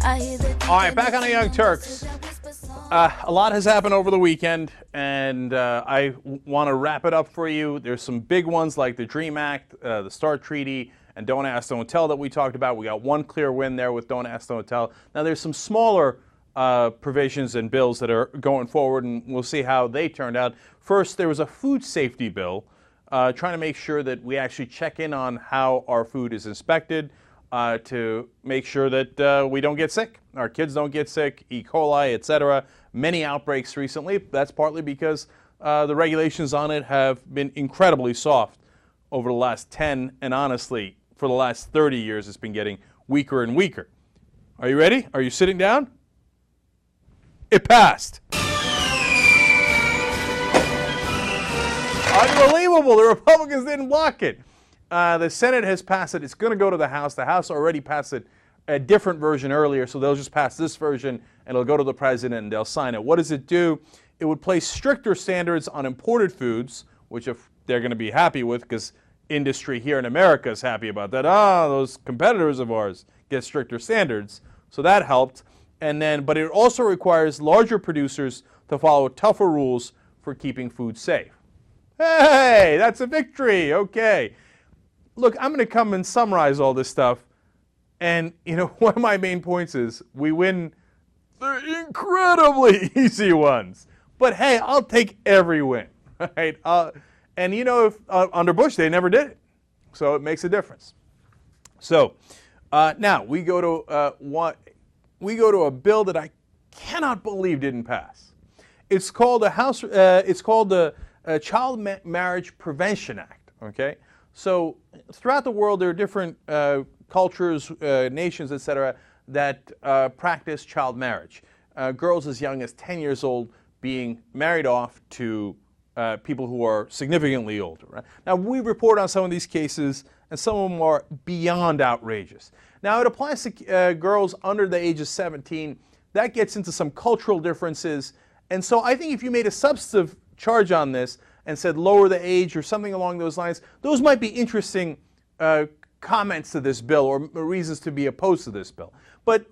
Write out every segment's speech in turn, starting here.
All right, back on the Young Turks. A lot has happened over the weekend, and I want to wrap it up for you. There's some big ones like the DREAM Act, the START Treaty, and Don't Ask, Don't Tell that we talked about. We got one clear win there with Don't Ask, Don't Tell. Now, there's some smaller provisions and bills that are going forward, and we'll see how they turned out. First, there was a food safety bill trying to make sure that we actually check in on how our food is inspected to make sure that we don't get sick, our kids don't get sick, E. coli, etc. Many outbreaks recently. That's partly because the regulations on it have been incredibly soft over the last 10, and honestly, for the last 30 years, it's been getting weaker and weaker. Are you ready? Are you sitting down? It passed. Unbelievable. The Republicans didn't block it. The Senate has passed it. It's going to go to the House. The House already passed it, a different version earlier, so they'll just pass this version, and it'll go to the president, and they'll sign it. What does it do? It would place stricter standards on imported foods, which if they're going to be happy with, because industry here in America is happy about that. Those competitors of ours get stricter standards. So that helped. And then, but it also requires larger producers to follow tougher rules for keeping food safe. Hey, that's a victory. Okay. Look, I'm going to come and summarize all this stuff. And, one of my main points is we win the incredibly easy ones. But hey, I'll take every win. Right? And if under Bush, they never did it. So it makes a difference. So now we go to a bill that I cannot believe didn't pass. It's called the Child Marriage Prevention Act. Okay, so throughout the world there are different cultures, nations, etc., that practice child marriage. Girls as young as 10 years old being married off to people who are significantly older. Right? Now, we report on some of these cases, and some of them are beyond outrageous. Now, it applies to girls under the age of 17. That gets into some cultural differences. And so I think if you made a substantive charge on this and said lower the age or something along those lines, those might be interesting comments to this bill or reasons to be opposed to this bill. But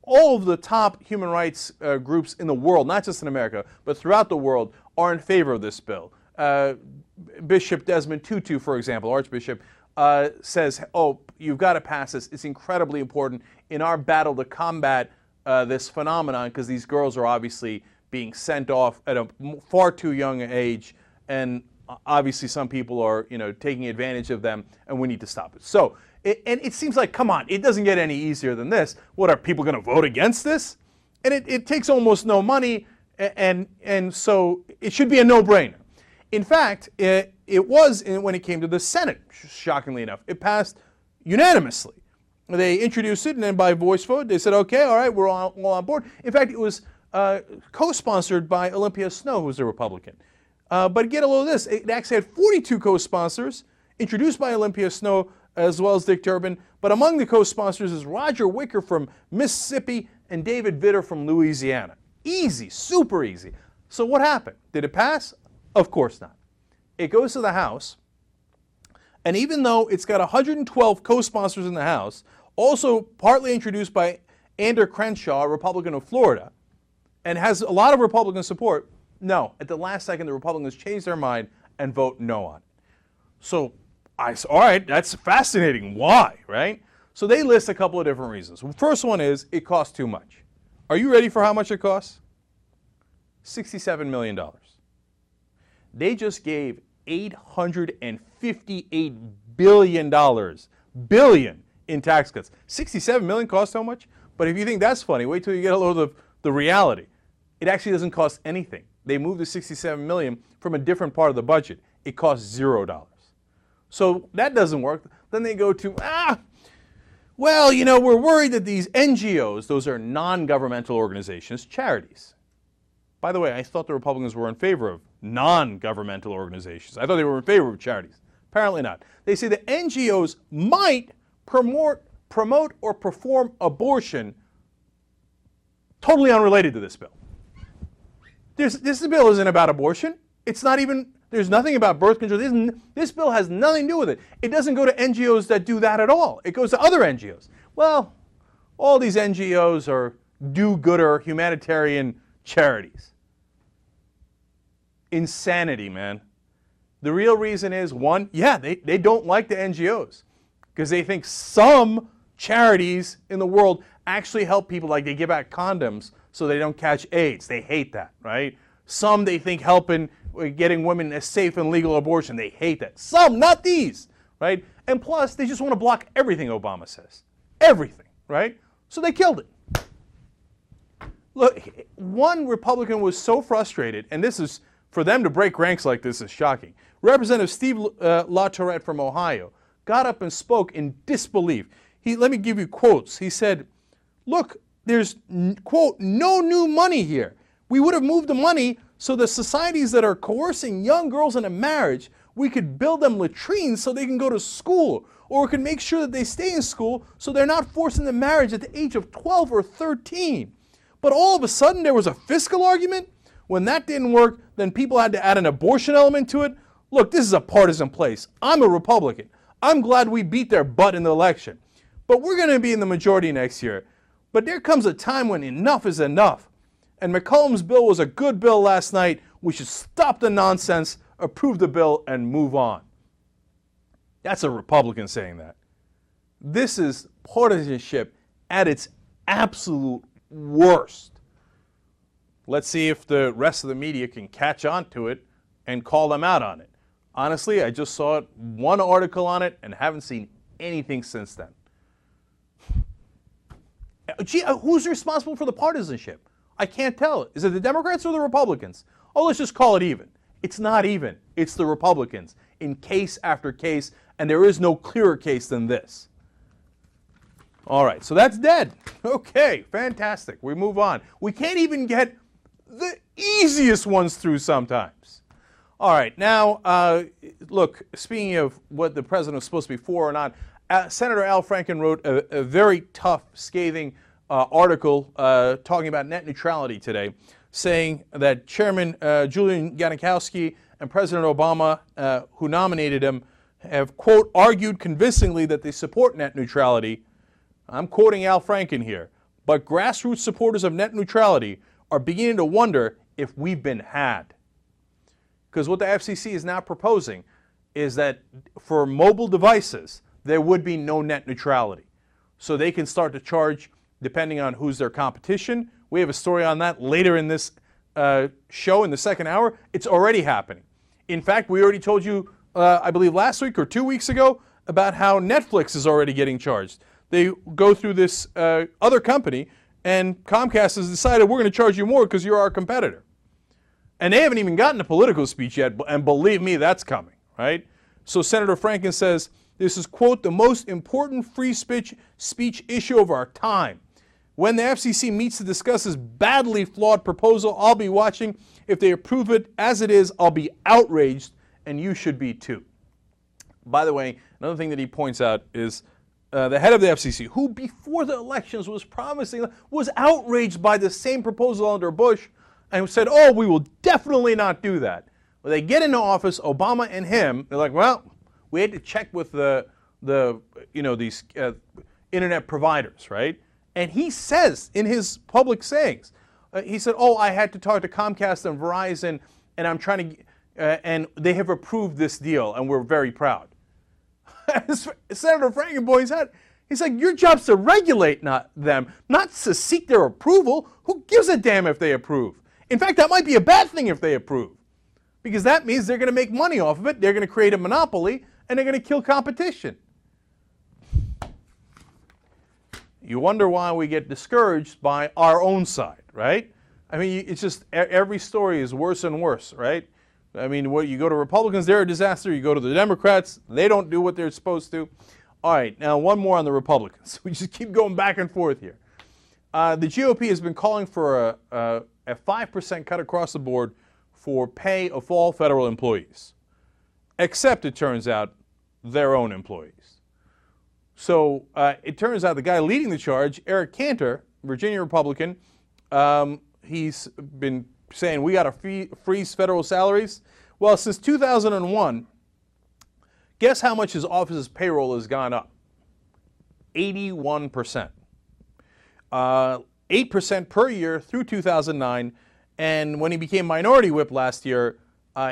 all of the top human rights groups in the world, not just in America, but throughout the world, are in favor of this bill. Bishop Desmond Tutu, for example, Archbishop, says, you've got to pass this. It's incredibly important in our battle to combat this phenomenon, because these girls are obviously being sent off at a far too young age, and obviously some people are taking advantage of them, and we need to stop it. So, and it seems like, come on, it doesn't get any easier than this. What, are people going to vote against this? And it takes almost no money, and so it should be a no-brainer. In fact, it was when it came to the Senate, shockingly enough. It passed unanimously. They introduced it, and then by voice vote, they said, okay, all right, we're all on board. In fact, it was co-sponsored by Olympia Snowe, who's a Republican. But get a load of this. It actually had 42 co-sponsors, introduced by Olympia Snowe, as well as Dick Durbin. But among the co-sponsors is Roger Wicker from Mississippi and David Vitter from Louisiana. Easy, super easy. So what happened? Did it pass? Of course not. It goes to the House, and even though it's got 112 co-sponsors in the House, also partly introduced by Andrew Crenshaw, a Republican of Florida, and has a lot of Republican support, no, at the last second the Republicans changed their mind and vote no on it. So I said, all right, that's fascinating. Why, right? So they list a couple of different reasons. The first one is it costs too much. Are you ready for how much it costs? $67 million. They just gave $858 billion in tax cuts. 67 million costs how much? But if you think that's funny, wait till you get a load of the reality. It actually doesn't cost anything. They moved the 67 million from a different part of the budget. It costs $0. So that doesn't work. Then they go to, well, we're worried that these NGOs, those are non-governmental organizations, charities. By the way, I thought the Republicans were in favor of non-governmental organizations. I thought they were in favor of charities. Apparently not. They say that NGOs might promote or perform abortion totally unrelated to this bill. This bill isn't about abortion. It's not even, there's nothing about birth control. This bill has nothing to do with it. It doesn't go to NGOs that do that at all. It goes to other NGOs. Well, All these NGOs are do-gooder humanitarian charities. Insanity, man. The real reason is, one, yeah, they don't like the NGOs because they think some charities in the world actually help people, like they give out condoms so they don't catch AIDS. They hate that, right? Some they think helping getting women a safe and legal abortion. They hate that. Some, not these, right? And plus, they just want to block everything Obama says. Everything, right? So they killed it. Look, one Republican was so frustrated, and this is, for them to break ranks like this is shocking. Representative Steve LaTourette from Ohio got up and spoke in disbelief. Let me give you quotes. He said, look, there's, quote, no new money here. We would have moved the money so the societies that are coercing young girls into marriage, we could build them latrines so they can go to school, or we can make sure that they stay in school so they're not forced into marriage at the age of 12 or 13. But all of a sudden there was a fiscal argument. When that didn't work, then people had to add an abortion element to it. Look, this is a partisan place. I'm a Republican. I'm glad we beat their butt in the election. But we're going to be in the majority next year. But there comes a time when enough is enough. And McCollum's bill was a good bill last night. We should stop the nonsense, approve the bill, and move on. That's a Republican saying that. This is partisanship at its absolute worst. Let's see if the rest of the media can catch on to it and call them out on it. Honestly, I just saw one article on it and haven't seen anything since then. Gee, who's responsible for the partisanship? I can't tell. Is it the Democrats or the Republicans? Oh, let's just call it even. It's not even. It's the Republicans in case after case, and there is no clearer case than this. All right, so that's dead. Okay, fantastic. We move on. We can't even get the easiest ones through sometimes. All right, now, look, speaking of what the president was supposed to be for or not, Senator Al Franken wrote a very tough, scathing article talking about net neutrality today, saying that Chairman Julian Ganikowski and President Obama, who nominated him, have, quote, argued convincingly that they support net neutrality. I'm quoting Al Franken here. But grassroots supporters of net neutrality are beginning to wonder if we've been had. Because what the FCC is now proposing is that for mobile devices, there would be no net neutrality. So they can start to charge depending on who's their competition. We have a story on that later in this show in the second hour. It's already happening. In fact, we already told you, I believe last week or 2 weeks ago, about how Netflix is already getting charged. They go through this other company, and Comcast has decided we're going to charge you more because you're our competitor. And they haven't even gotten to political speech yet, and believe me, that's coming, right? So Senator Franken says, this is, quote, the most important free speech issue of our time. When the FCC meets to discuss this badly flawed proposal, I'll be watching. If they approve it as it is, I'll be outraged, and you should be too. By the way, another thing that he points out is the head of the FCC, who before the elections was promising, was outraged by the same proposal under Bush, and said, oh, we will definitely not do that. When they get into office, Obama and him, they're like, well, we had to check with these internet providers, right? And he says in his public sayings, he said, oh, I had to talk to Comcast and Verizon, and I'm trying to, and they have approved this deal, and we're very proud. Senator Franken points out, he's like, your job's to regulate them, not to seek their approval. Who gives a damn if they approve? In fact, that might be a bad thing if they approve, because that means they're going to make money off of it, they're going to create a monopoly, and they're going to kill competition. You wonder why we get discouraged by our own side, right? I mean, it's just every story is worse and worse, right? I mean, you go to Republicans, they're a disaster. You go to the Democrats, they don't do what they're supposed to. All right, now one more on the Republicans. We just keep going back and forth here. The GOP has been calling for a 5% cut across the board for pay of all federal employees, except, it turns out, their own employees. So it turns out the guy leading the charge, Eric Cantor, Virginia Republican, he's been saying we got to freeze federal salaries. Well, since 2001, guess how much his office's payroll has gone up? 81%. 8% per year through 2009. And when he became minority whip last year,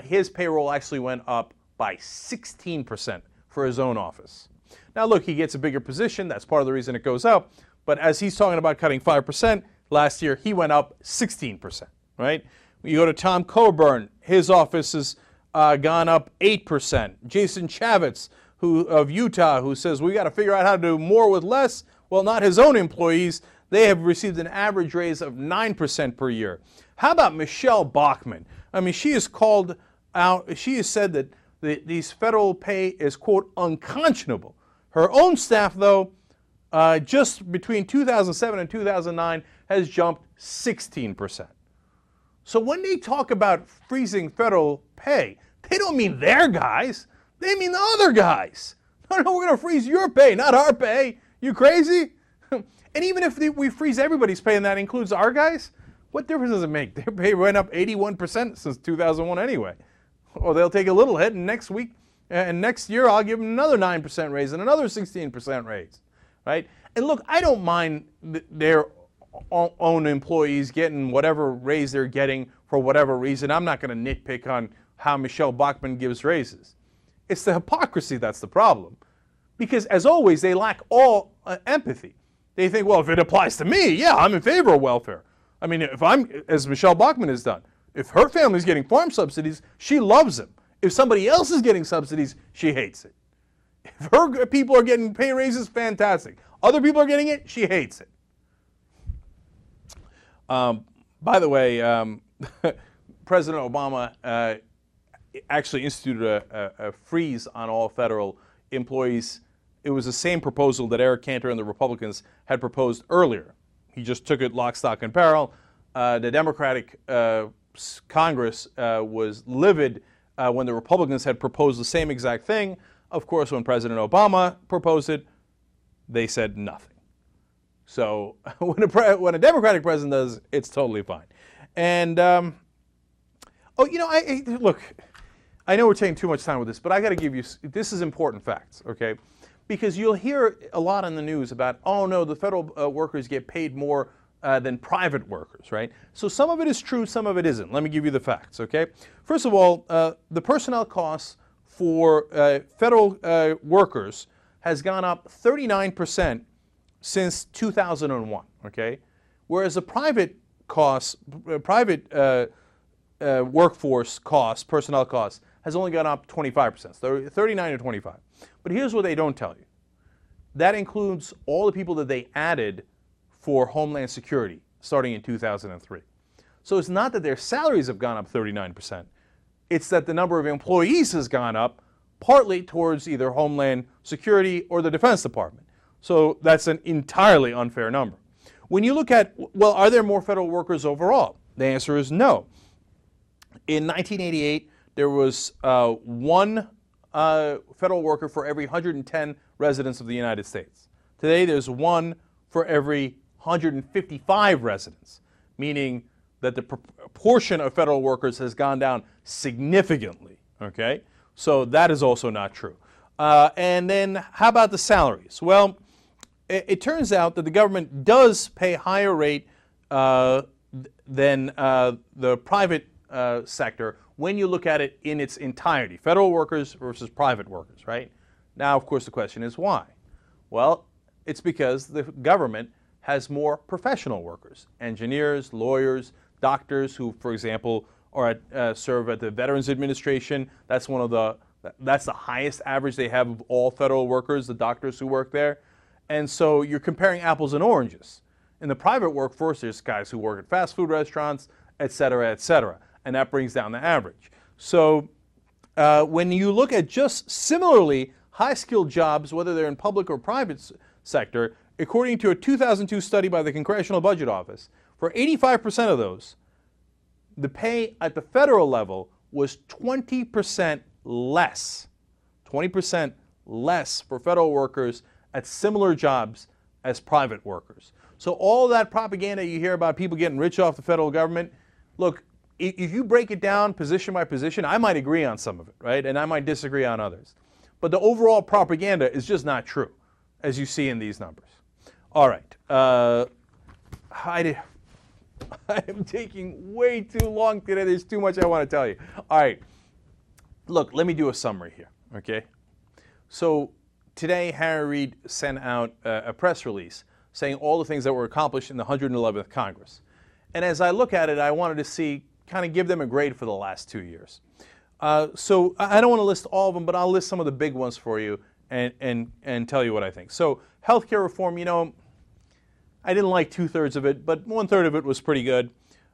his payroll actually went up by 16% for his own office. Now, look, he gets a bigger position. That's part of the reason it goes up. But as he's talking about cutting 5%, last year he went up 16%, right? You go to Tom Coburn, his office has gone up 8%. Jason Chavez, of Utah, who says we got to figure out how to do more with less. Well, not his own employees. They have received an average raise of 9% per year. How about Michelle Bachmann? I mean, she has called out, she has said that these federal pay is, quote, unconscionable. Her own staff, though, just between 2007 and 2009 has jumped 16%. So when they talk about freezing federal pay, they don't mean their guys. They mean the other guys. No, we're going to freeze your pay, not our pay. You crazy? And even if we freeze everybody's pay and that includes our guys, what difference does it make? Their pay went up 81% since 2001 anyway. Or they'll take a little hit, and next week and next year I'll give them another 9% raise and another 16% raise, right? And look, I don't mind their own employees getting whatever raise they're getting for whatever reason. I'm not going to nitpick on how Michelle Bachmann gives raises. It's the hypocrisy that's the problem. Because as always, they lack all empathy. They think, well, if it applies to me, yeah, I'm in favor of welfare. I mean, if I'm, as Michelle Bachmann has done, if her family's getting farm subsidies, she loves them. If somebody else is getting subsidies, she hates it. If her people are getting pay raises, fantastic. Other people are getting it, she hates it. By the way, President Obama actually instituted a freeze on all federal employees. It was the same proposal that Eric Cantor and the Republicans had proposed earlier. He just took it lock, stock, and barrel. The Democratic Congress was livid when the Republicans had proposed the same exact thing. Of course, when President Obama proposed it, they said nothing. So when a Democratic president does, it's totally fine. And, look, I know we're taking too much time with this, but I got to give you, this is important facts, okay? Because you'll hear a lot in the news about, oh no, the federal workers get paid more than private workers, right? So some of it is true, some of it isn't. Let me give you the facts, okay? First of all, the personnel costs for federal workers has gone up 39% since 2001, okay? Whereas the private costs, workforce costs, personnel costs, has only gone up 25%, so 39 to 25. But here's what they don't tell you. That includes all the people that they added for Homeland Security starting in 2003. So it's not that their salaries have gone up 39%. It's that the number of employees has gone up partly towards either Homeland Security or the Defense Department. So that's an entirely unfair number. When you look at, well, are there more federal workers overall? The answer is no. In 1988, there was one federal worker for every 110 residents of the United States. Today, there's one for every 155 residents, meaning that the proportion of federal workers has gone down significantly, okay? So that is also not true. And then how about the salaries? Well, it turns out that the government does pay higher rate than the private sector when you look at it in its entirety, federal workers versus private workers, right? Now, of course, the question is why? Well, it's because the government has more professional workers, engineers, lawyers, doctors who, for example, serve at the Veterans Administration. That's the highest average they have of all federal workers, the doctors who work there. And so you're comparing apples and oranges. In the private workforce, there's guys who work at fast food restaurants, et cetera, and that brings down the average. So when you look at just similarly high-skilled jobs, whether they're in public or private sector, according to a 2002 study by the Congressional Budget Office, for 85% of those, the pay at the federal level was 20% less. 20% less for federal workers at similar jobs as private workers. So all that propaganda you hear about people getting rich off the federal government, look, if you break it down position by position, I might agree on some of it, right? And I might disagree on others. But the overall propaganda is just not true, as you see in these numbers. All right. I am taking way too long today. There's too much I want to tell you. All right. Look, let me do a summary here, okay? So today, Harry Reid sent out a press release saying all the things that were accomplished in the 111th Congress. And as I look at it, I wanted to see, kind of give them a grade for the last 2 years. So I don't want to list all of them, but I'll list some of the big ones for you and tell you what I think. So healthcare reform, you know, I didn't like 2/3 of it, but 1/3 of it was pretty good.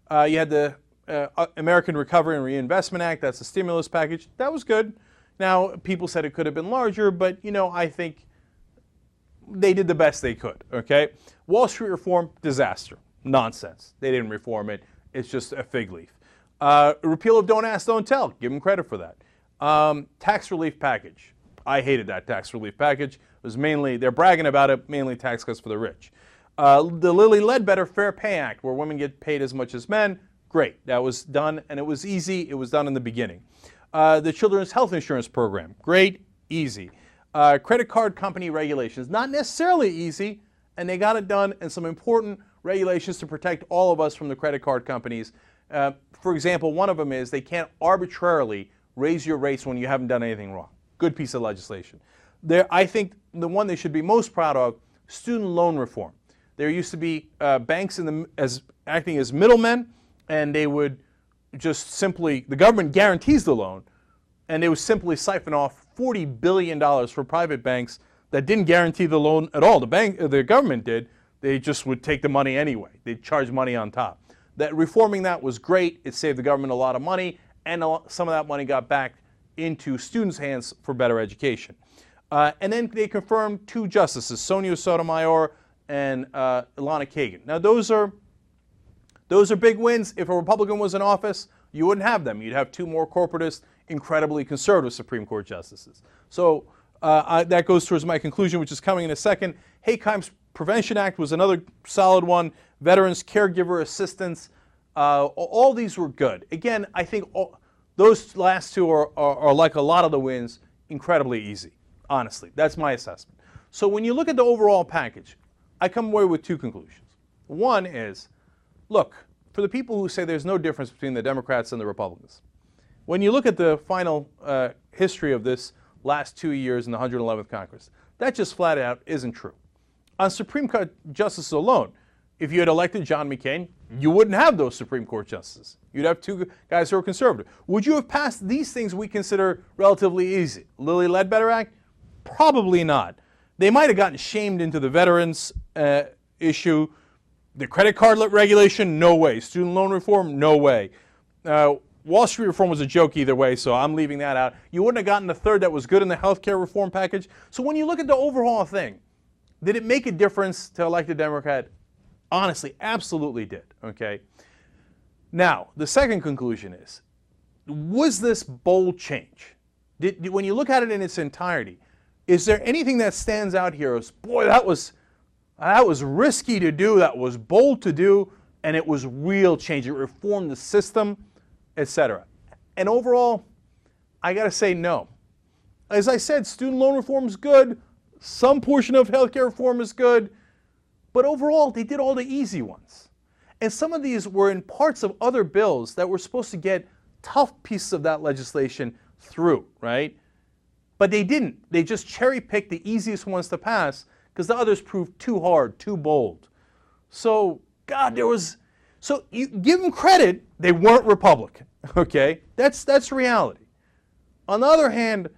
You had the American Recovery and Reinvestment Act. That's a stimulus package. That was good. Now, people said it could have been larger, but, you know, I think they did the best they could, okay? Wall Street reform, disaster. Nonsense. They didn't reform it. It's just a fig leaf. Repeal of Don't Ask, Don't Tell. Give them credit for that. Tax relief package. I hated that tax relief package. It was mainly, they're bragging about it, mainly tax cuts for the rich. The Lilly Ledbetter Fair Pay Act, where women get paid as much as men, great. That was done, and it was easy. It was done in the beginning. The Children's Health Insurance Program, great, easy. Credit card company regulations, not necessarily easy, and they got it done, and some important regulations to protect all of us from the credit card companies. For example, one of them is they can't arbitrarily raise your rates when you haven't done anything wrong. Good piece of legislation. I think the one they should be most proud of, student loan reform. There used to be banks acting as middlemen, and they would just simply, the government guarantees the loan, and they would simply siphon off $40 billion for private banks that didn't guarantee the loan at all. The government did. They just would take the money anyway. They'd charge money on top. Reforming that was great. It saved the government a lot of money, and some of that money got back into students' hands for better education. And then they confirmed 2 justices, Sonia Sotomayor and Ilana Kagan. Now, those are big wins. If a Republican was in office, you wouldn't have them. You'd have 2 more corporatist, incredibly conservative Supreme Court justices. So that goes towards my conclusion, which is coming in a second. Hate Crimes Prevention Act was another solid one. Veterans Caregiver Assistance. All these were good. Again, I think those last 2 are like a lot of the wins, incredibly easy, honestly. That's my assessment. So when you look at the overall package, I come away with 2 conclusions. One is, look, for the people who say there's no difference between the Democrats and the Republicans, when you look at the final history of this last 2 years in the 111th Congress, that just flat out isn't true. On Supreme Court justices alone, if you had elected John McCain, you wouldn't have those Supreme Court justices. You'd have 2 guys who are conservative. Would you have passed these things we consider relatively easy? Lilly Ledbetter Act? Probably not. They might have gotten shamed into the veterans issue. The credit card regulation? No way. Student loan reform? No way. Wall Street reform was a joke either way, so I'm leaving that out. You wouldn't have gotten the 3rd that was good in the healthcare reform package. So when you look at the overall thing, did it make a difference to elect a Democrat? Honestly, absolutely did, okay? Now, the second conclusion is, was this bold change? When you look at it in its entirety, is there anything that stands out here as, boy, that was risky to do, that was bold to do, and it was real change. It reformed the system, etc. And overall, I got to say no. As I said, student loan reform is good. Some portion of healthcare reform is good. But overall, they did all the easy ones. And some of these were in parts of other bills that were supposed to get tough pieces of that legislation through, right? But they didn't. They just cherry-picked the easiest ones to pass because the others proved too hard, too bold. So, God, so you give them credit, they weren't Republican, okay? That's reality. On the other hand,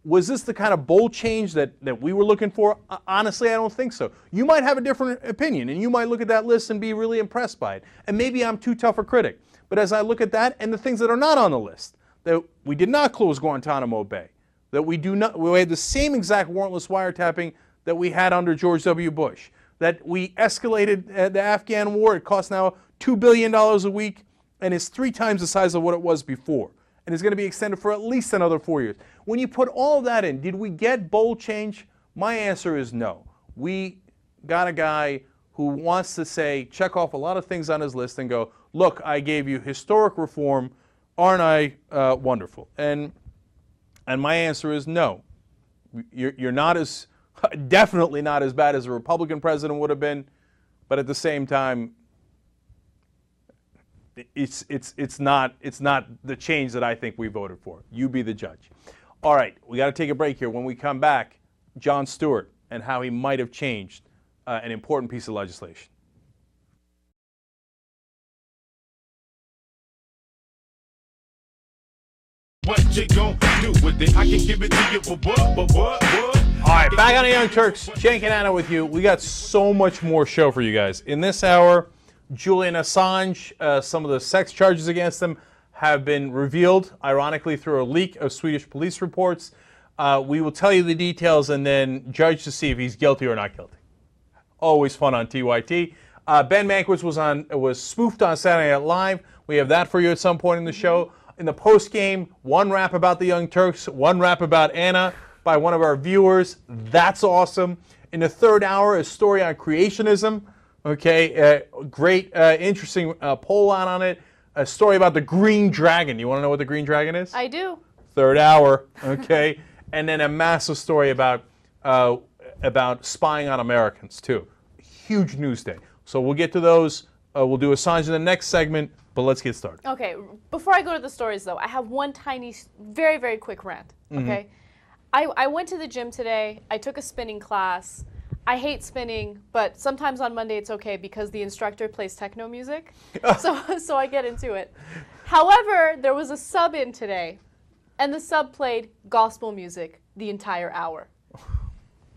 was this the kind of bold change that we were looking for? Honestly, I don't think so. You might have a different opinion, and you might look at that list and be really impressed by it. And maybe I'm too tough a critic. But as I look at that and the things that are not on the list, that we did not close Guantanamo Bay, that we had the same exact warrantless wiretapping that we had under George W. Bush, that we escalated the Afghan war. It costs now $2 billion a week, and it's 3 times the size of what it was before. And it's going to be extended for at least another 4 years. When you put all of that in, did we get bold change? My answer is no. We got a guy who wants to say, check off a lot of things on his list and go, look, I gave you historic reform. Aren't I wonderful? And my answer is no. You're not definitely not as bad as a Republican president would have been, but at the same time, it's not the change that I think we voted for. You be the judge. All right, we got to take a break here. When we come back, Jon Stewart and how he might have changed an important piece of legislation. What you gonna do with it? I can give it to you for what? All right, back on the Young Turks. Cenk and Anna with you. We got so much more show for you guys. In this hour, Julian Assange, some of the sex charges against him have been revealed, ironically, through a leak of Swedish police reports. We will tell you the details and then judge to see if he's guilty or not guilty. Always fun on TYT. Ben Mankiewicz was spoofed on Saturday Night Live. We have that for you at some point in the show. In the post-game, one rap about the Young Turks, one rap about Anna by one of our viewers. That's awesome. In the third hour, a story on creationism. Okay, great, interesting poll out on it. A story about the Green Dragon. You want to know what the Green Dragon is? I do. Third hour, okay. And then a massive story about spying on Americans, too. Huge news day. So we'll get to those. We'll do Assange in the next segment. But let's get started. Okay, before I go to the stories, though, I have one tiny, very, very quick rant, okay? I went to the gym today. I took a spinning class. I hate spinning, but sometimes on Monday it's okay because the instructor plays techno music, so I get into it. However, there was a sub in today, and the sub played gospel music the entire hour.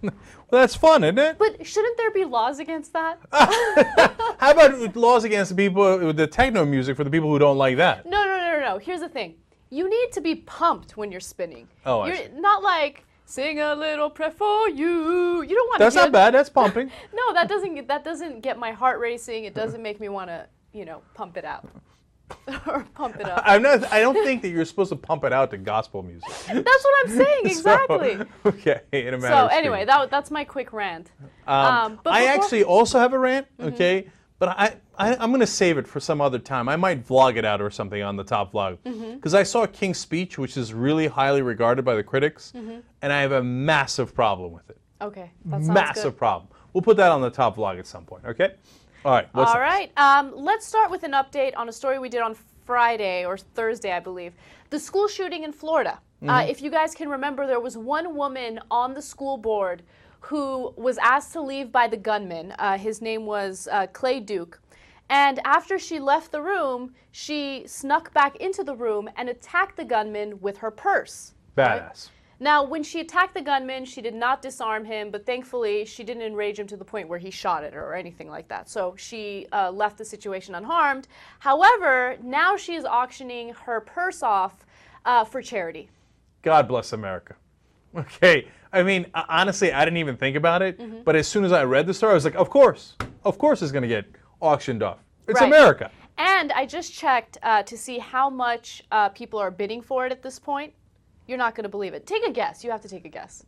Well, that's fun, isn't it? But shouldn't there be laws against that? How about laws against the people with the techno music for the people who don't like that? No. Here's the thing. You need to be pumped when you're spinning. Oh, you're not like sing a little prayer for you. You don't want. That's not bad. That's pumping. No, that doesn't get my heart racing. It doesn't make me want to, pump it out. Or pump it up. I don't think that you're supposed to pump it out to gospel music. That's what I'm saying, exactly. Okay, in a matter of speaking. Anyway, that's my quick rant. But I actually also have a rant, okay? But I'm going to save it for some other time. I might vlog it out or something on the top vlog. Because I saw King's Speech, which is really highly regarded by the critics, and I have a massive problem with it. Okay, that sounds massive good. problem. We'll put that on the top vlog at some point, okay? All right. What's All right. Let's start with an update on a story we did on Friday or Thursday, I believe. The school shooting in Florida. If you guys can remember, there was one woman on the school board who was asked to leave by the gunman. His name was Clay Duke. And after she left the room, she snuck back into the room and attacked the gunman with her purse. Badass. Right? Now, when she attacked the gunman, she did not disarm him, but thankfully she didn't enrage him to the point where he shot at her or anything like that. So she left the situation unharmed. However, now she is auctioning her purse off for charity. God bless America. Okay. I mean, honestly, I didn't even think about it, but as soon as I read the story, I was like, of course it's going to get auctioned off. It's Right. America. And I just checked to see how much people are bidding for it at this point. You're not going to believe it. Take a guess. You have to take a guess.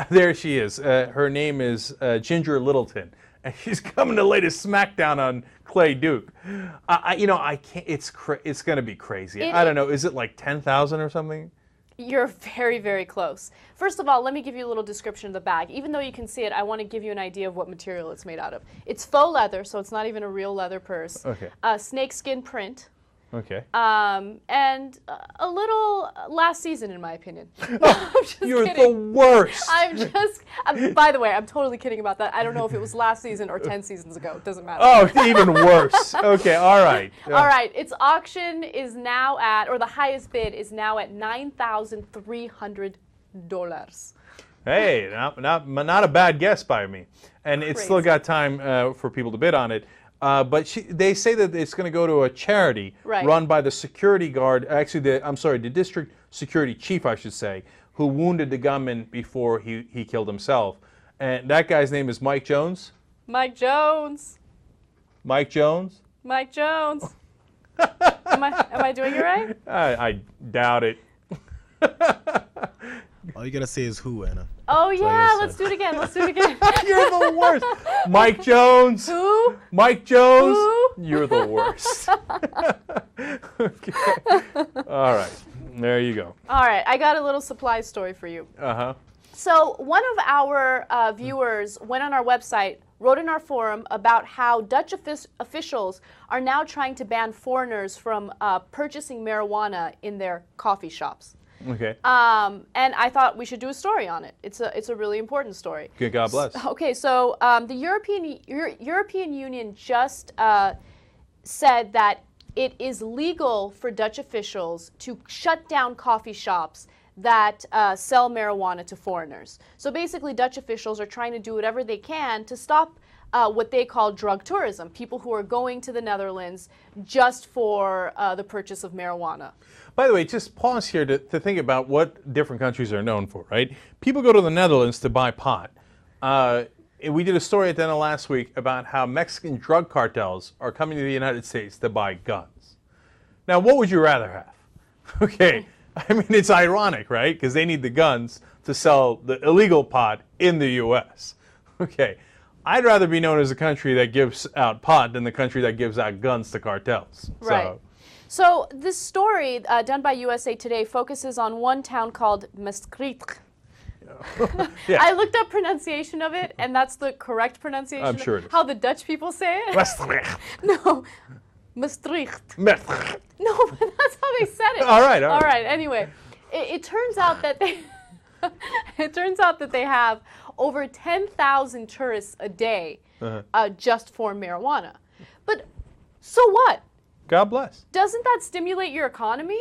There she is. Her name is Ginger Littleton, and she's coming to lay the smackdown on Clay Duke. I can't. It's going to be crazy. I don't know. Is it like 10,000 or something? You're very, very close. First of all, let me give you a little description of the bag. Even though you can see it, I want to give you an idea of what material it's made out of. It's faux leather, so it's not even a real leather purse. Okay. Snakeskin print. Okay. And a little last season, in my opinion. I'm just You're kidding. the worst. By the way, I'm totally kidding about that. I don't know if it was last season or 10 seasons ago. It doesn't matter. Oh, even worse. Okay, all right. All right, its auction is now at, or the highest bid is now at $9,300. Hey, not a bad guess by me. And it's still got time for people to bid on it. But they say that it's going to go to a charity run by the security guard, actually, the district security chief, I should say, who wounded the gunman before he killed himself. And that guy's name is Mike Jones. Mike Jones. Mike Jones? Mike Jones. Am I doing it right? I doubt it. All you gotta say is who, Anna. Oh yeah, let's do it again. You're the worst. Mike Jones. Who? Mike Jones. Who? You're the worst. Okay. All right. There you go. All right, I got a little supply story for you. Uh-huh. So one of our viewers went on our website, wrote in our forum about how Dutch officials are now trying to ban foreigners from purchasing marijuana in their coffee shops. Okay. And I thought we should do a story on it. It's a really important story. Good, God bless. Okay, so the European Union just said that it is legal for Dutch officials to shut down coffee shops that sell marijuana to foreigners. So basically, Dutch officials are trying to do whatever they can to stop what they call drug tourism, people who are going to the Netherlands just for the purchase of marijuana. By the way, just pause here to think about what different countries are known for, right? People go to the Netherlands to buy pot. We did a story at the end of last week about how Mexican drug cartels are coming to the United States to buy guns. Now, what would you rather have? Okay, I mean, it's ironic, right? Because they need the guns to sell the illegal pot in the U.S. Okay, I'd rather be known as a country that gives out pot than the country that gives out guns to cartels. Right. So this story done by USA Today focuses on one town called Maastricht. Yeah. I looked up pronunciation of it, and that's the correct pronunciation. I'm sure it is. How the Dutch people say it. Maastricht. No, Maastricht. Maastricht. No, but that's how they said it. All right. Anyway, it turns out that they have over 10,000 tourists a day just for marijuana. But so what? God bless. Doesn't that stimulate your economy?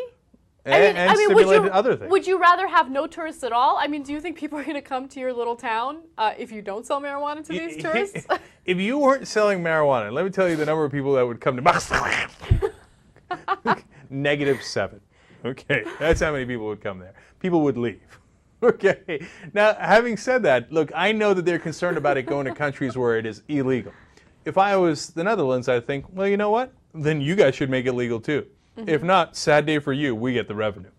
And stimulate other things. Would you rather have no tourists at all? I mean, do you think people are going to come to your little town if you don't sell marijuana to these tourists? If you weren't selling marijuana, let me tell you the number of people that would come to Maastricht. -7. Okay, that's how many people would come there. People would leave. Okay, now having said that, look, I know that they're concerned about it going to countries where it is illegal. If I was the Netherlands, I'd think, well, you know what? Then you guys should make it legal too. If not, sad day for you, we get the revenue.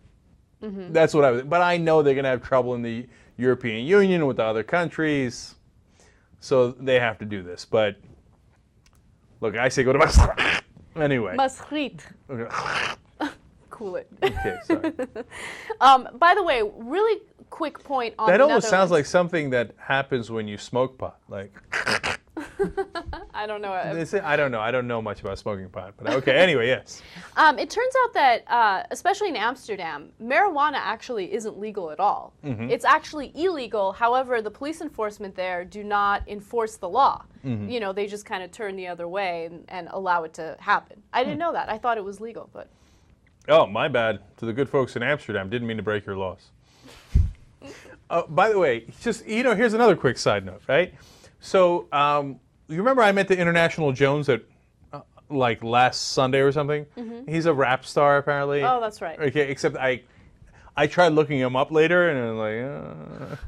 That's what I would think. But I know they're going to have trouble in the European Union with other countries, so they have to do this. But look, I say go to Maastricht. Anyway. Maastricht. Okay. Cool it. Okay, sorry. By the way, really quick point on That the almost sounds Netherlands. like something that happens when you smoke pot. Like, I don't know. I don't know. I don't know much about smoking pot. But okay, anyway, yes. It turns out that, especially in Amsterdam, marijuana actually isn't legal at all. It's actually illegal. However, the police enforcement there do not enforce the law. You know, they just kind of turn the other way and allow it to happen. I didn't know that. I thought it was legal, but. Oh, my bad. To the good folks in Amsterdam, didn't mean to break your laws. By the way, just, you know, here's another quick side note, right? So, you remember I met the International Jones at, like, last Sunday or something? He's a rap star, apparently. Oh, that's right. Okay, except I tried looking him up later, and I was like,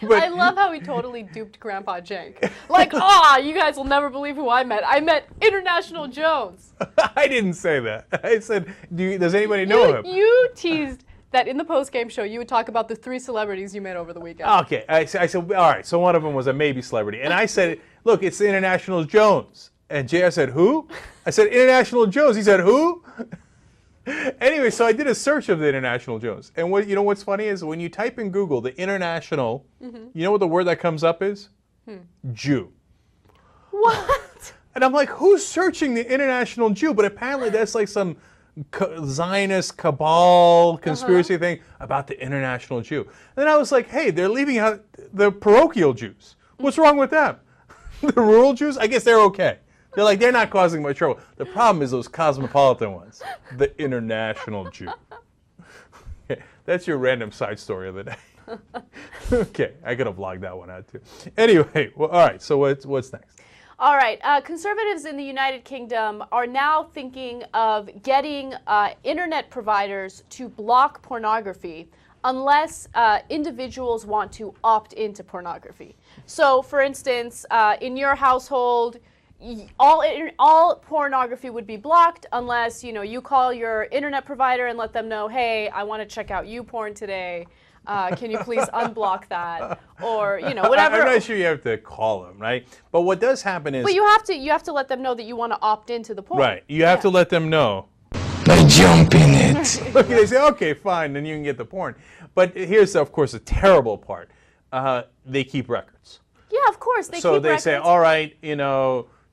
But I love how he totally duped Grandpa Jenk. Like, you guys will never believe who I met. I met International Jones. I didn't say that. I said, does anybody know him? You teased that in the post-game show you would talk about the 3 celebrities you met over the weekend. Okay, I said, all right, so one of them was a maybe celebrity. And I said, look, it's the International Jones. And JR said, who? I said, International Jones. He said, who? Anyway, so I did a search of the International Jones. And you know what's funny is when you type in Google the International, you know what the word that comes up is? Jew. What? And I'm like, who's searching the International Jew? But apparently that's like some Zionist cabal conspiracy thing about the International Jew. And then I was like, hey, they're leaving out the parochial Jews. What's wrong with them? The rural Jews? I guess they're okay. They're not causing much trouble. The problem is those cosmopolitan ones. The International Jew. Okay, that's your random side story of the day. Okay, I could have vlogged that one out too. Anyway, well, all right, so what's next? All right, conservatives in the United Kingdom are now thinking of getting internet providers to block pornography unless individuals want to opt into pornography. So, for instance, in your household, all pornography would be blocked unless, you know, you call your internet provider and let them know, hey, I want to check out YouPorn today. Can you please unblock that? Or, you know, whatever. I'm not sure you have to call them, right? But what does happen is... But you have to let them know that you want to opt into the porn. Right. You have to let them know. I jump in it. Look, they say, okay, fine, then you can get the porn. But here's, of course, a terrible part. They keep records. Yeah, of course. They So keep they records. say, all right,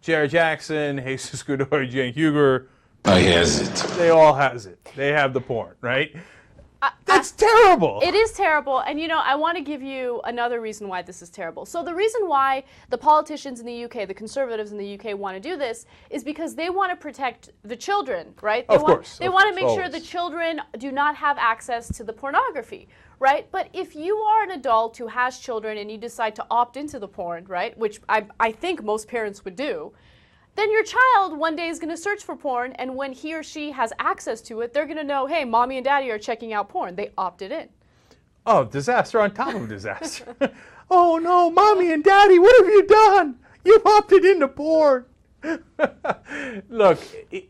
Jared Jackson, Jesus Godoy, Jen Huger, I has it. they all has it. They have the porn, right? That's terrible. It is terrible, and I want to give you another reason why this is terrible. So the reason why the politicians in the UK, the conservatives in the UK, want to do this is because they want to protect the children, right? They Of course. They want to make sure Always. the children do not have access to the pornography, right? But if you are an adult who has children and you decide to opt into the porn, right, which I think most parents would do, then your child one day is going to search for porn, and when he or she has access to it, they're going to know, hey, mommy and daddy are checking out porn. They opted in. Oh, disaster on top of disaster. Oh no, mommy and daddy, what have you done? You've opted into porn. Look,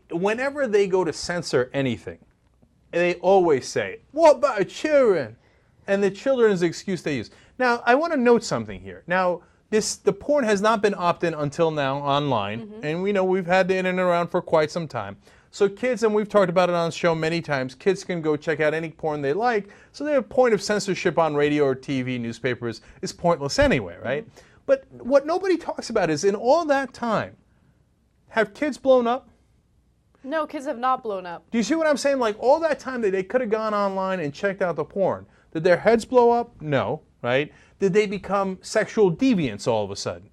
whenever they go to censor anything, they always say, what about children? And the children's excuse they use. Now, I want to note something here. Now, the porn has not been opt-in until now online, and we know we've had the internet around for quite some time. So kids, and we've talked about it on the show many times, kids can go check out any porn they like, so their point of censorship on radio or TV, newspapers, is pointless anyway, right? But what nobody talks about is in all that time, have kids blown up? No, kids have not blown up. Do you see what I'm saying? Like all that time that they could have gone online and checked out the porn, did their heads blow up? No, right? Did they become sexual deviants all of a sudden?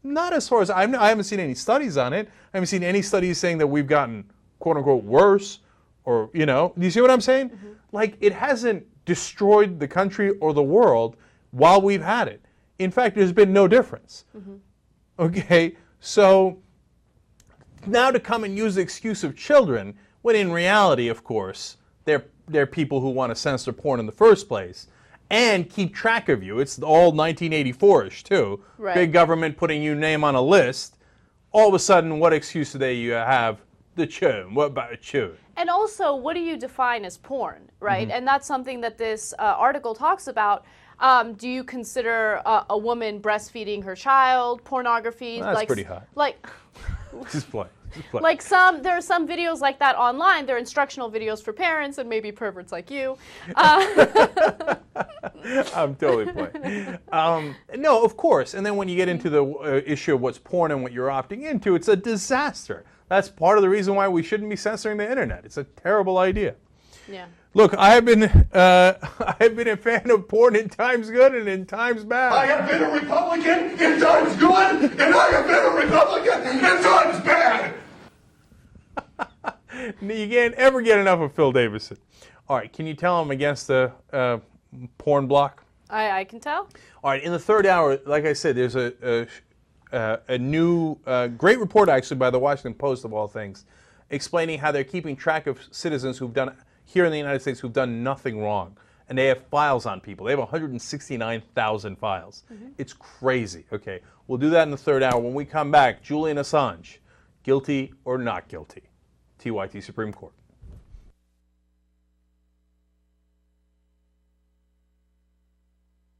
Not as far as I haven't seen any studies on it. I haven't seen any studies saying that we've gotten quote unquote worse, or do you see what I'm saying? Like it hasn't destroyed the country or the world while we've had it. In fact, there's been no difference. Okay, so now to come and use the excuse of children, when in reality, of course, they're people who want to censor porn in the first place and keep track of you. It's all 1984-ish too. Right. Big government putting your name on a list. All of a sudden, what excuse do they have? The children. What about children? And also, what do you define as porn, right? And that's something that this article talks about. Do you consider a woman breastfeeding her child pornography? That's pretty hot. Like, Just play. like there are some videos like that online. They're instructional videos for parents and maybe perverts like you. I'm totally playing. No, of course. And then when you get into the issue of what's porn and what you're opting into, it's a disaster. That's part of the reason why we shouldn't be censoring the internet. It's a terrible idea. Yeah. Look, I have been a fan of porn in times good and in times bad. I have been a Republican in times good, and I have been a Republican in times bad. You can't ever get enough of Phil Davison. All right, can you tell I'm against the porn block? I can tell. All right, in the third hour, like I said, there's a new great report actually by the Washington Post of all things, explaining how they're keeping track of citizens who've done here in the United States who've done nothing wrong, and they have files on people. They have 169,000 files. It's crazy. Okay, we'll do that in the third hour. When we come back, Julian Assange, guilty or not guilty? TYT Supreme Court.